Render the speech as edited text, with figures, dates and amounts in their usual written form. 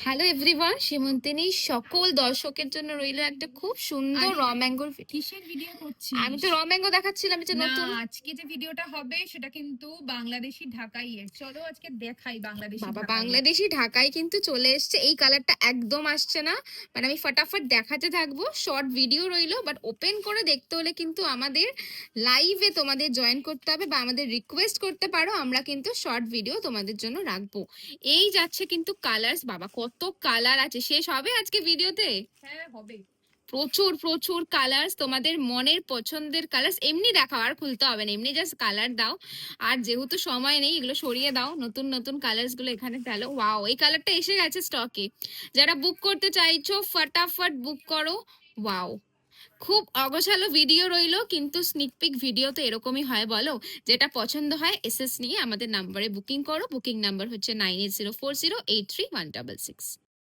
Hello everyone, Simantini সকল দর্শকের জন্য রইল একটা খুব সুন্দর আরে, র ম্যাঙ্গোর। কিসের ভিডিও আমি করছিস? তো র ম্যাঙ্গো দেখাচ্ছিলাম, যে না, নতুন। আজকে যে ভিডিওটা হবে সেটা কিন্তু বাংলাদেশি ঢাকাইয়ের। চলো আজকে দেখাই বাংলাদেশি বাবা, ঢাকাইয়ের। বাংলাদেশি ঢাকায় কিন্তু চলে এসছে। এই কালারটা একদম আসছে না, মানে আমি ফটাফট দেখাতে থাকবো। শর্ট ভিডিও রইলো, বাট ওপেন করে দেখতে হলে কিন্তু আমাদের লাইভে তোমাদের জয়েন করতে হবে বা আমাদের রিকোয়েস্ট করতে পারো, আমরা কিন্তু শর্ট ভিডিও তোমাদের জন্য রাখবো। এই যাচ্ছে কিন্তু কালার্স, বাবা কত কালার আছে, শেষ হবে আজকে ভিডিওতে। হ্যাঁ, হবে। প্রচুর প্রচুর কালার্স, তোমাদের মনের পছন্দের কালার্স। এমনি দেখাও, আর খুলতে হবে না, এমনি জাস্ট কালার দাও। আর যেহেতু সময় নেই, এগুলো সরিয়ে দাও, নতুন নতুন কালার্স গুলো এখানে ফেলো। ওয়াও, এই কালারটা এসে গেছে স্টকে। যারা বুক করতে চাইছো ফটাফট বুক করো। ওয়াও, খুব অগোছালো ভিডিও রইলো, কিন্তু স্নিক পিক ভিডিও তো এরকমই হয় বলো। যেটা পছন্দ হয় এসএস নিয়ে আমাদের নাম্বারে বুকিং করো। বুকিং নাম্বার হচ্ছে 9804083166।